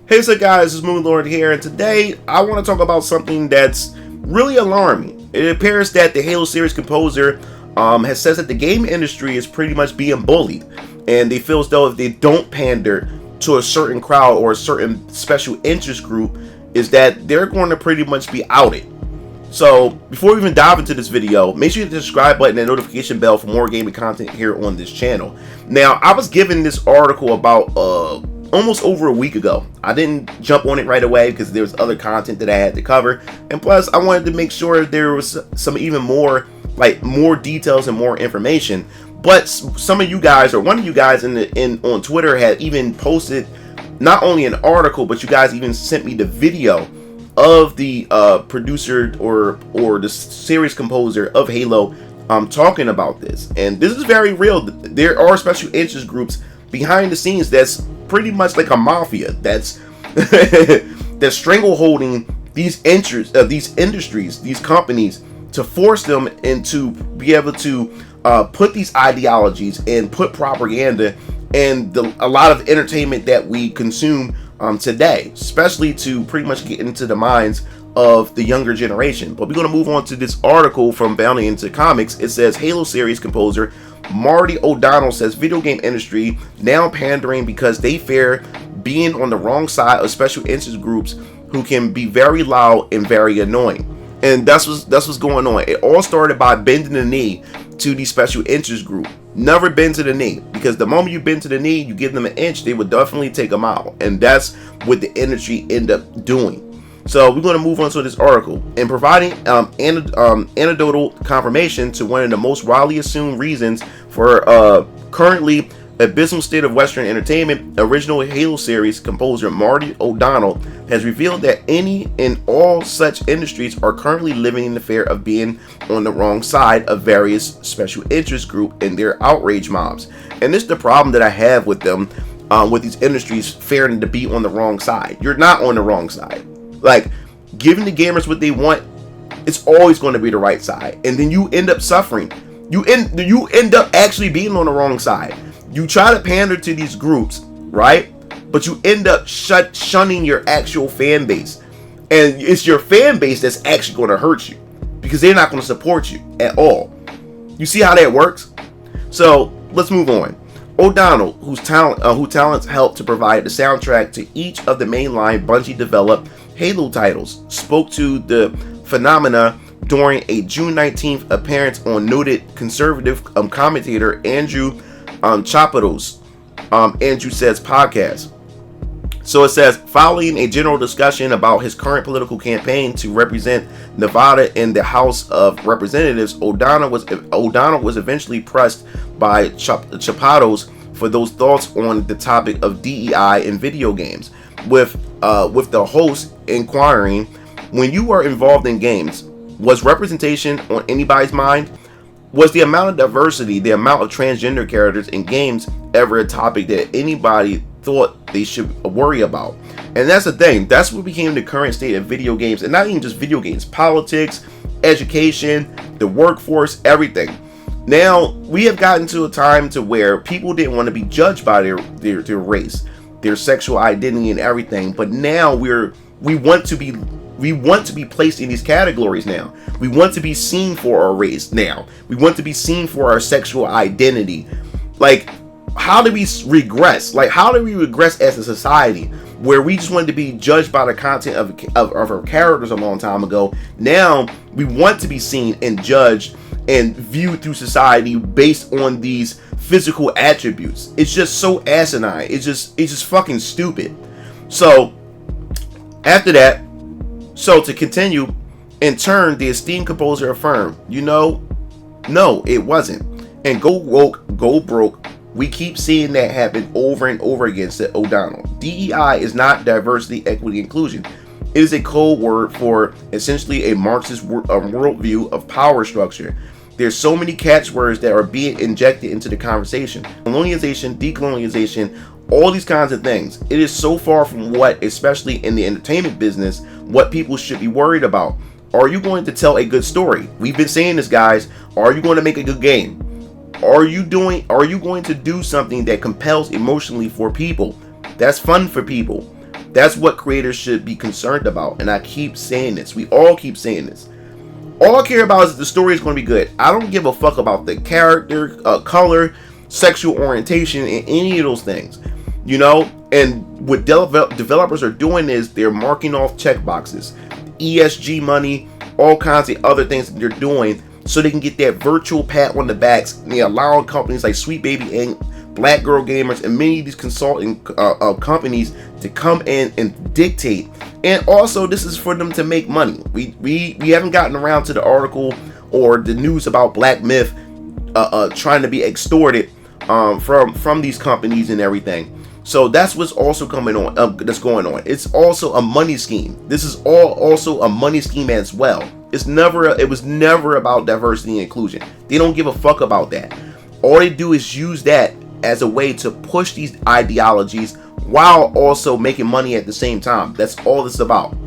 Hey, so guys, it's MugenLord here, and today I want to talk about something that's really alarming. It appears that the Halo series composer has said that the game industry is pretty much being bullied, and they feel as though if they don't pander to a certain crowd or a certain special interest group, is that they're going to pretty much be outed. So before we even dive into this video, make sure you hit the subscribe button and notification bell for more gaming content here on this channel. Now, I was given this article about almost over a week ago. I didn't jump on it right away because there was other content that I had to cover, and plus I wanted to make sure there was some even more details and more information. But some of you guys, or one of you guys on Twitter, had even posted not only an article, but you guys even sent me the video of the producer or the series composer of Halo talking about this. And this is very real. There are special interest groups behind the scenes that's pretty much like a mafia that's that's strangleholding these industries, these companies, to force them into be able to put these ideologies and put propaganda and a lot of entertainment that we consume today, especially to pretty much get into the minds of the younger generation. But we're going to move on to this article from Bounty into Comics. It says Halo series composer Marty O'Donnell says video game industry now pandering because they fear being on the wrong side of special interest groups who can be very loud and very annoying. And that's what's going on. It all started by bending the knee to the special interest group. Never bend to the knee, because the moment you bend to the knee, you give them an inch, they would definitely take a mile. And that's what the industry end up doing. So we're going to move on to this article. In providing anecdotal confirmation to one of the most widely assumed reasons for currently abysmal state of Western entertainment, original Halo series composer Marty O'Donnell has revealed that any and all such industries are currently living in the fear of being on the wrong side of various special interest group and their outrage mobs. And this is the problem that I have with them, with these industries fearing to be on the wrong side. You're not on the wrong side. Like, giving the gamers what they want, it's always going to be the right side, and then you end up suffering. You end up actually being on the wrong side. You try to pander to these groups, right? But you end up shunning your actual fan base, and it's your fan base that's actually going to hurt you because they're not going to support you at all. You see how that works? So let's move on. O'Donnell, whose talents helped to provide the soundtrack to each of the mainline Bungie developed Halo titles, spoke to the phenomena during a June 19th appearance on noted conservative commentator Andrew Chapados, Andrew Says podcast. So it says, following a general discussion about his current political campaign to represent Nevada in the House of Representatives, O'Donnell was eventually pressed by Chapados for those thoughts on the topic of DEI in video games, with the host inquiring, when you are involved in games, was representation on anybody's mind? Was the amount of diversity, the amount of transgender characters in games ever a topic that anybody thought they should worry about? And that's the thing. That's what became the current state of video games, and not even just video games, politics, education, the workforce, everything. Now, we have gotten to a time to where people didn't want to be judged by their race, their sexual identity and everything, but now we want to be placed in these categories now. We want to be seen for our race now. We want to be seen for our sexual identity. Like, how do we regress? Like, how do we regress as a society where we just wanted to be judged by the content of our characters a long time ago? Now we want to be seen and judged and viewed through society based on these physical attributes. It's just so asinine. It's just fucking stupid. So after that, so to continue, in turn, the esteemed composer affirmed, no, it wasn't. And go woke, go broke. We keep seeing that happen over and over again, said O'Donnell. DEI is not diversity, equity, inclusion. It is a code word for essentially a Marxist worldview of power structure. There's so many catchwords that are being injected into the conversation. Colonialization, decolonization, all these kinds of things. It is so far from what, especially in the entertainment business, what people should be worried about. Are you going to tell a good story? We've been saying this, guys. Are you going to make a good game? Are you going to do something that compels emotionally for people? That's fun for people. That's what creators should be concerned about. And I keep saying this. We all keep saying this. All I care about is the story is going to be good. I don't give a fuck about the character, color, sexual orientation, and any of those things. You know? And what developers are doing is they're marking off checkboxes. ESG money, all kinds of other things that they're doing so they can get that virtual pat on the backs. And they're allowing companies like Sweet Baby Inc., Black Girl Gamers, and many of these consulting companies to come in and dictate. And also, this is for them to make money. We haven't gotten around to the article or the news about Black Myth trying to be extorted from these companies and everything. So that's what's also coming on. That's going on. It's also a money scheme. This is all also a money scheme as well. It was never about diversity and inclusion. They don't give a fuck about that. All they do is use that as a way to push these ideologies while also making money at the same time. That's all it's about.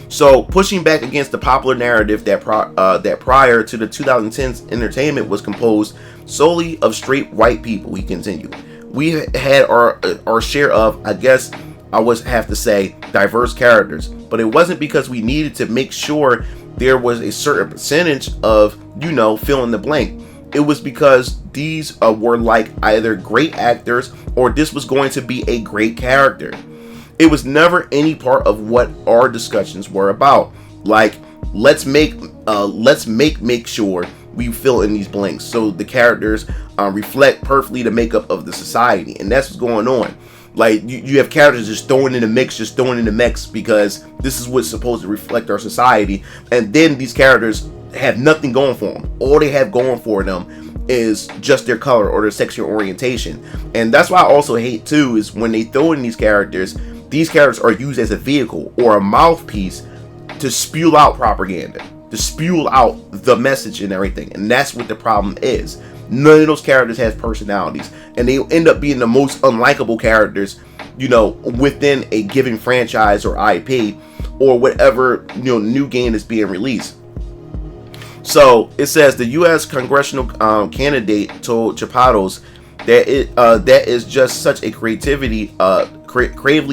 So pushing back against the popular narrative that prior to the 2010s entertainment was composed solely of straight white people, he continued. We had our share of, I guess I would have to say, diverse characters, but it wasn't because we needed to make sure there was a certain percentage of, fill in the blank. It was because these were like either great actors or this was going to be a great character. It was never any part of what our discussions were about. Like, let's make sure we fill in these blanks so the characters reflect perfectly the makeup of the society, and that's what's going on. Like, you have characters just throwing in the mix because this is what's supposed to reflect our society, and then these characters have nothing going for them. All they have going for them is just their color or their sexual orientation. And that's why I also hate too is when they throw in these characters are used as a vehicle or a mouthpiece to spew out propaganda, to spew out the message and everything. And that's what the problem is. None of those characters has personalities, and they end up being the most unlikable characters, within a given franchise or IP or whatever, new game is being released. So it says the U.S. congressional candidate told Chapados that that is just such a creatively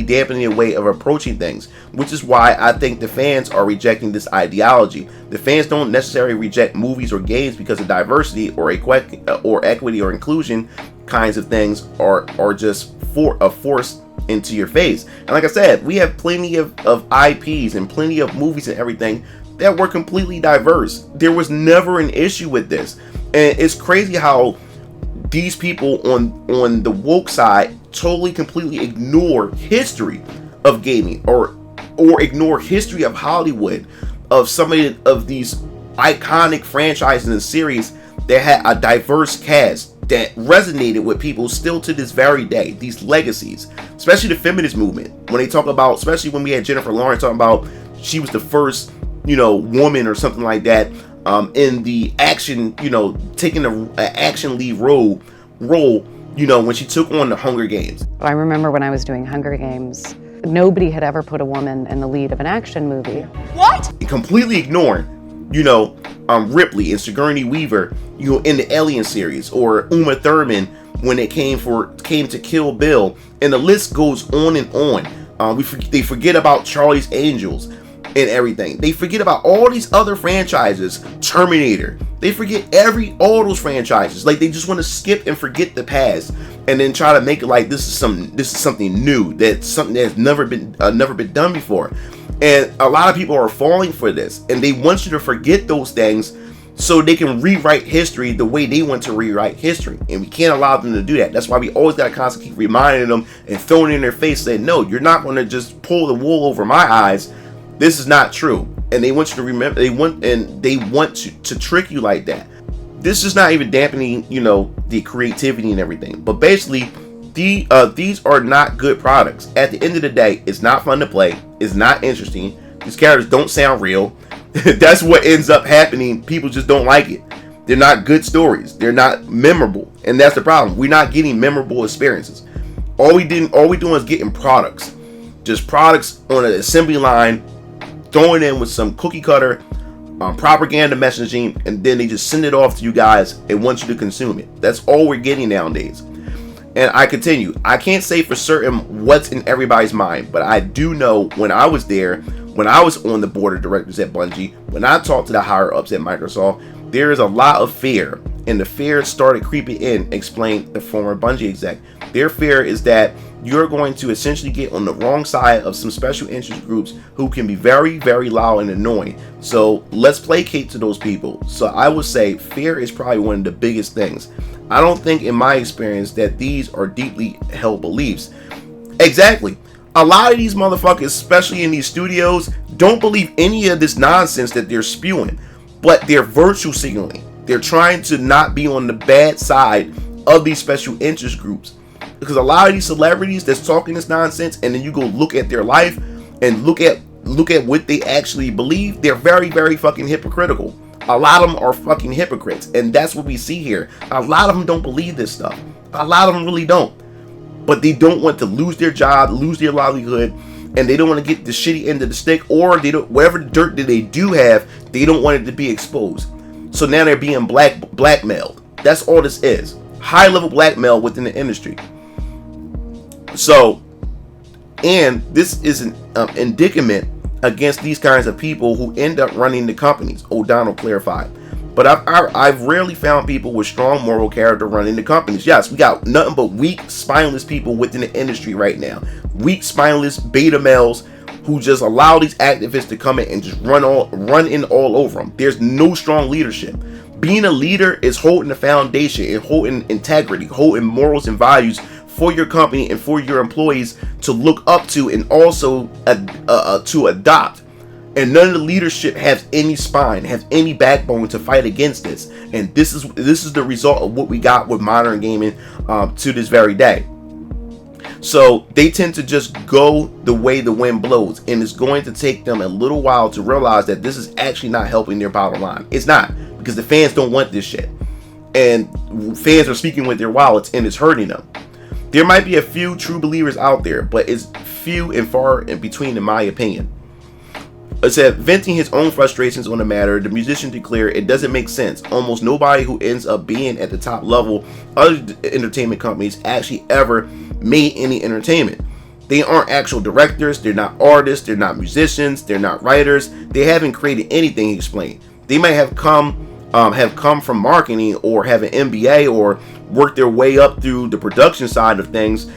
dampening way of approaching things, which is why I think the fans are rejecting this ideology. The fans don't necessarily reject movies or games because of diversity or equity or inclusion kinds of things are just forced into your face. And like I said, we have plenty of IPs and plenty of movies and everything that were completely diverse. There was never an issue with this. And it's crazy how these people on the woke side totally completely ignore history of gaming or ignore history of Hollywood, of some of these iconic franchises and series that had a diverse cast that resonated with people still to this very day. These legacies, especially the feminist movement, when they talk about, especially when we had Jennifer Lawrence talking about she was the first woman or something like that in the action, taking an action lead role, when she took on the Hunger Games. I remember when I was doing Hunger Games, nobody had ever put a woman in the lead of an action movie. What? Completely ignoring, Ripley and Sigourney Weaver, in the Alien series, or Uma Thurman when it came to Kill Bill, and the list goes on and on. They forget about Charlie's Angels and everything. They forget about all these other franchises, Terminator. They forget all those franchises. Like, they just want to skip and forget the past, and then try to make it like this is something new, that's something that's never been done before. And a lot of people are falling for this, and they want you to forget those things so they can rewrite history the way they want to rewrite history. And we can't allow them to do that. That's why we always got to constantly keep reminding them and throwing it in their face, saying, no, you're not going to just pull the wool over my eyes. This is not true. And they want you to remember, they want to trick you like that. This is not even dampening, the creativity and everything. But basically, these are not good products. At the end of the day, it's not fun to play. It's not interesting. These characters don't sound real. That's what ends up happening. People just don't like it. They're not good stories. They're not memorable. And that's the problem. We're not getting memorable experiences. All we doing is getting products. Just products on an assembly line, throwing in with some cookie cutter propaganda messaging, and then they just send it off to you guys and want you to consume it. That's all we're getting nowadays. And I continue. I can't say for certain what's in everybody's mind, but I do know when I was there, when I was on the board of directors at Bungie, when I talked to the higher ups at Microsoft, there is a lot of fear. And the fear started creeping in, explained the former Bungie exec. Their fear is that you're going to essentially get on the wrong side of some special interest groups who can be very, very loud and annoying. So let's placate to those people. So I would say fear is probably one of the biggest things. I don't think in my experience that these are deeply held beliefs. Exactly. A lot of these motherfuckers, especially in these studios, don't believe any of this nonsense that they're spewing, but they're virtue signaling. They're trying to not be on the bad side of these special interest groups. Because a lot of these celebrities that's talking this nonsense, and then you go look at their life and look at what they actually believe, they're very, very fucking hypocritical. A lot of them are fucking hypocrites, and that's what we see here. A lot of them don't believe this stuff. A lot of them really don't. But they don't want to lose their job, lose their livelihood, and they don't want to get the shitty end of the stick, or they don't, whatever dirt that they do have, they don't want it to be exposed. So now they're being blackmailed. That's all this is. High level blackmail within the industry. So, and this is an indictment against these kinds of people who end up running the companies, O'Donnell clarified. But I've rarely found people with strong moral character running the companies. Yes, we got nothing but weak, spineless people within the industry right now. Weak, spineless beta males who just allow these activists to come in and just run in all over them. There's no strong leadership. Being a leader is holding the foundation and holding integrity, holding morals and values for your company and for your employees to look up to and also to adopt. And none of the leadership has any spine, has any backbone to fight against this. And this is the result of what we got with modern gaming to this very day. So they tend to just go the way the wind blows, and it's going to take them a little while to realize that this is actually not helping their bottom line. It's not, because the fans don't want this shit, and fans are speaking with their wallets, and it's hurting them. There might be a few true believers out there, but it's few and far in between, in my opinion. It said, venting his own frustrations on the matter, the musician declared it doesn't make sense. Almost nobody who ends up being at the top level of entertainment companies actually ever made any entertainment. They aren't actual directors, they're not artists, they're not musicians, they're not writers, they haven't created anything, he explained. They might have come from marketing or have an MBA or work their way up through the production side of things,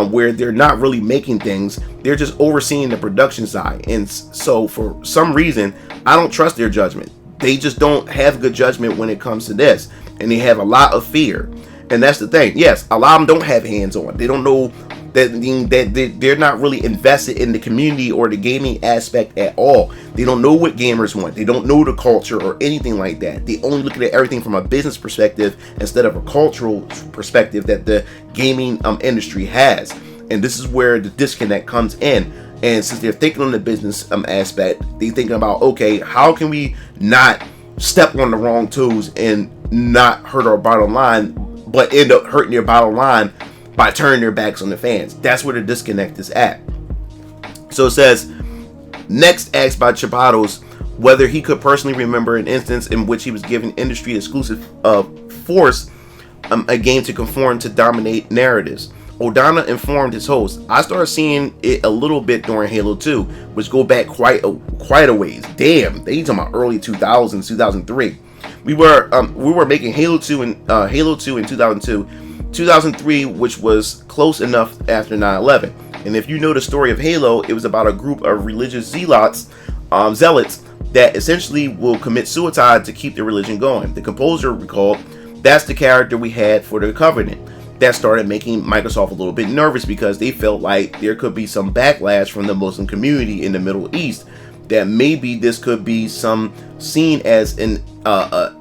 where they're not really making things, they're just overseeing the production side. And so for some reason, I don't trust their judgment. They just don't have good judgment when it comes to this, and they have a lot of fear. And that's the thing. Yes, a lot of them don't have hands on. They don't know that they're not really invested in the community or the gaming aspect at all. They don't know what gamers want. They don't know the culture or anything like that. They only look at everything from a business perspective instead of a cultural perspective that the gaming industry has. And this is where the disconnect comes in. And since they're thinking on the business aspect, they're thinking about, okay, how can we not step on the wrong toes and not hurt our bottom line, but end up hurting their bottom line by turning their backs on the fans. That's where the disconnect is at. So it says, next asked by Chapados whether he could personally remember an instance in which he was given industry exclusive force a game to conform to dominate narratives. O'Donnell informed his host, I started seeing it a little bit during Halo 2, which go back quite a ways. Damn, they talking about early 2000s, 2003. We were making Halo 2 in 2002. 2003, which was close enough after 9/11. And if you know the story of Halo, it was about a group of religious zealots that essentially will commit suicide to keep their religion going. The composer recalled, that's the character we had for the Covenant. That started making Microsoft a little bit nervous because they felt like there could be some backlash from the Muslim community in the Middle East, that maybe this could be some seen as an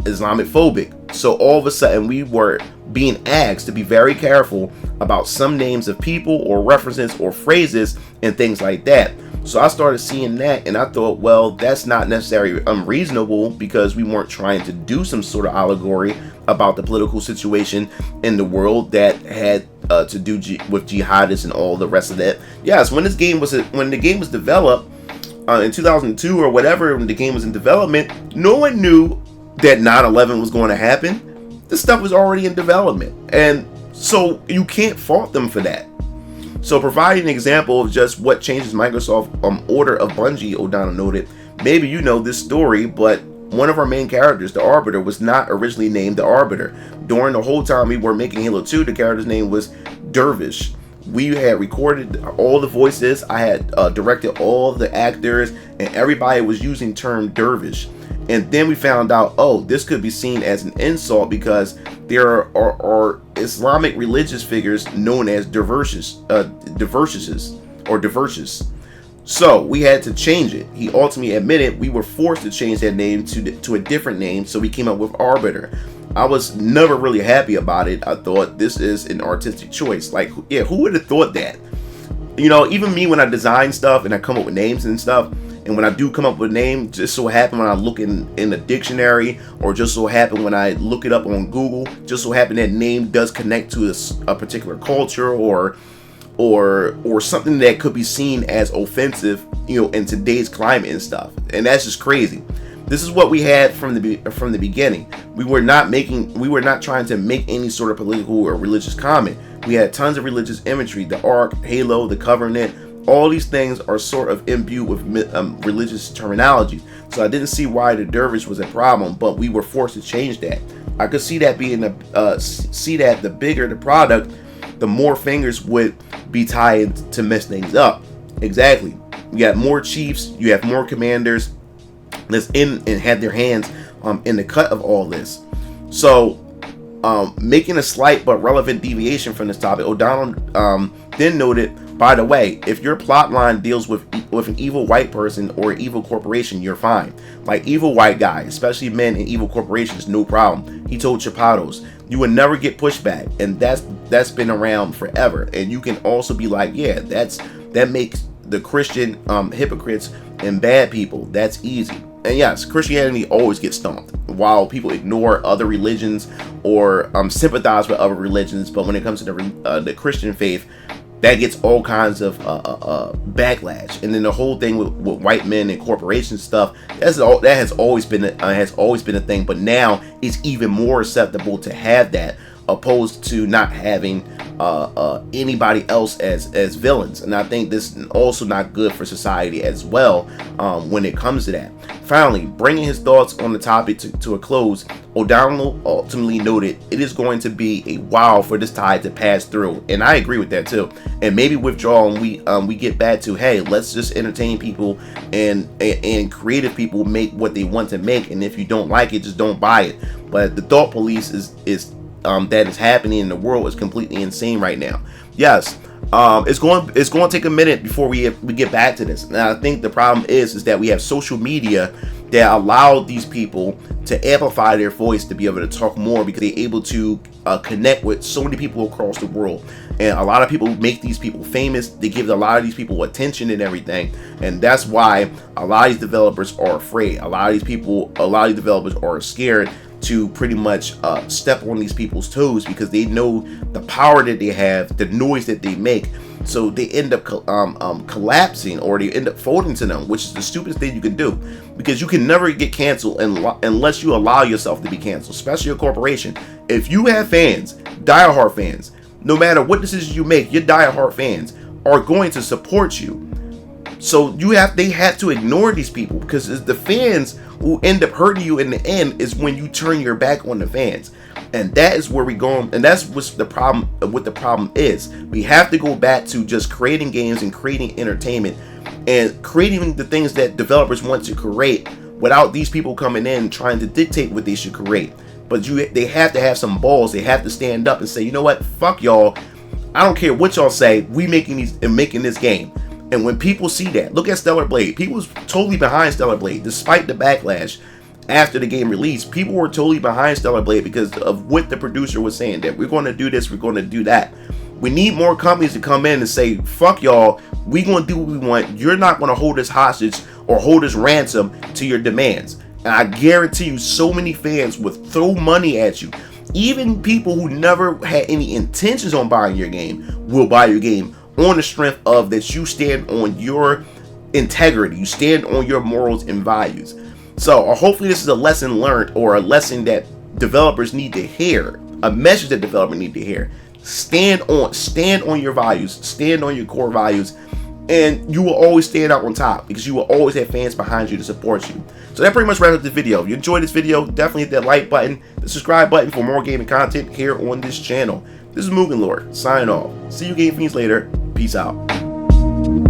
Islamic phobic. So all of a sudden we were being asked to be very careful about some names of people or references or phrases and things like that. So I started seeing that, and I thought, well, that's not necessarily unreasonable, because we weren't trying to do some sort of allegory about the political situation in the world that had to do with jihadists and all the rest of that. Yes, when the game was developed in 2002 or whatever, when the game was in development, no one knew that 9/11 was going to happen. This stuff was already in development, and So you can't fault them for that. So providing an example of just what changes Microsoft order of Bungie, O'Donnell noted, maybe you know this story, but one of our main characters, the Arbiter, was not originally named the Arbiter. During the whole time we were making Halo 2, the character's name was Dervish. We had recorded all the voices, I had directed all the actors, and everybody was using term Dervish. And then we found out, oh, this could be seen as an insult because there are Islamic religious figures known as diverses. So we had to change it. He ultimately admitted we were forced to change that name to a different name, so we came up with Arbiter. I was never really happy about it. I thought this is an artistic choice. Like, yeah, who would have thought that? You know, even me when I design stuff and I come up with names and stuff, and when I do come up with a name, just so happen when I look in the dictionary, or just so happen when I look it up on Google, just so happen that name does connect to a particular culture or something that could be seen as offensive, you know, in today's climate and stuff. And that's just crazy. This is what we had from the beginning. We were not trying to make any sort of political or religious comment. We had tons of religious imagery, the Ark, Halo, the Covenant. All these things are sort of imbued with religious terminology. So I didn't see why the Dervish was a problem, but we were forced to change that. I could see that being see that the bigger the product, the more fingers would be tied to mess things up. Exactly. You got more chiefs, you have more commanders that's in and had their hands in the cut of all this. So making a slight but relevant deviation from this topic, O'Donnell then noted, by the way, if your plot line deals with an evil white person or an evil corporation, you're fine. Like evil white guy, especially men in evil corporations, no problem. He told Chapados, you would never get pushback, and that's been around forever. And you can also be like, yeah, that makes the Christian hypocrites and bad people. That's easy. And yes, Christianity always gets stomped, while people ignore other religions or sympathize with other religions. But when it comes to the Christian faith, that gets all kinds of backlash. And then the whole thing with white men and corporation stuff, that has always been a thing. But now it's even more acceptable to have that, opposed to not having anybody else as villains. And I think this is also not good for society as well when it comes to that. Finally, bringing his thoughts on the topic to a close, O'Donnell ultimately noted it is going to be a while for this tide to pass through, and I agree with that too. And maybe withdraw, and we get back to, hey, let's just entertain people and creative people make what they want to make, and if you don't like it, just don't buy it. But the thought police is that is happening in the world is completely insane right now. Yes, it's going to take a minute before we get back to this. And I think the problem is that we have social media that allow these people to amplify their voice, to be able to talk more, because they're able to connect with so many people across the world. And a lot of people make these people famous. They give a lot of these people attention and everything. And that's why a lot of these developers are afraid. A lot of these developers are scared to pretty much step on these people's toes, because they know the power that they have, the noise that they make. So they end up collapsing, or they end up folding to them, which is the stupidest thing you can do, because you can never get canceled unless you allow yourself to be canceled, especially a corporation. If you have fans, diehard fans, no matter what decisions you make, your diehard fans are going to support you. So they have to ignore these people, because it's the fans who end up hurting you in the end is when you turn your back on the fans. And that is where we go, and that's what the problem is. We have to go back to just creating games and creating entertainment and creating the things that developers want to create, without these people coming in trying to dictate what they should create. But they have to have some balls. They have to stand up and say, you know what, fuck y'all. I don't care what y'all say. We making this game. And when people see that, look at Stellar Blade. People was totally behind Stellar Blade, despite the backlash after the game released. People were totally behind Stellar Blade because of what the producer was saying, that we're going to do this, we're going to do that. We need more companies to come in and say, fuck y'all, we going to do what we want. You're not going to hold us hostage or hold us ransom to your demands. And I guarantee you, so many fans would throw money at you. Even people who never had any intentions on buying your game will buy your game, on the strength of that you stand on your integrity, you stand on your morals and values. So hopefully this is a lesson learned, or a lesson that developers need to hear, a message that developers need to hear. stand on your values, stand on your core values, and you will always stand out on top because you will always have fans behind you to support you. So that pretty much wraps up the video. If you enjoyed this video, definitely hit that like button, the subscribe button for more gaming content here on this channel. This is MugenLord signing off. See you game fiends later. Peace out.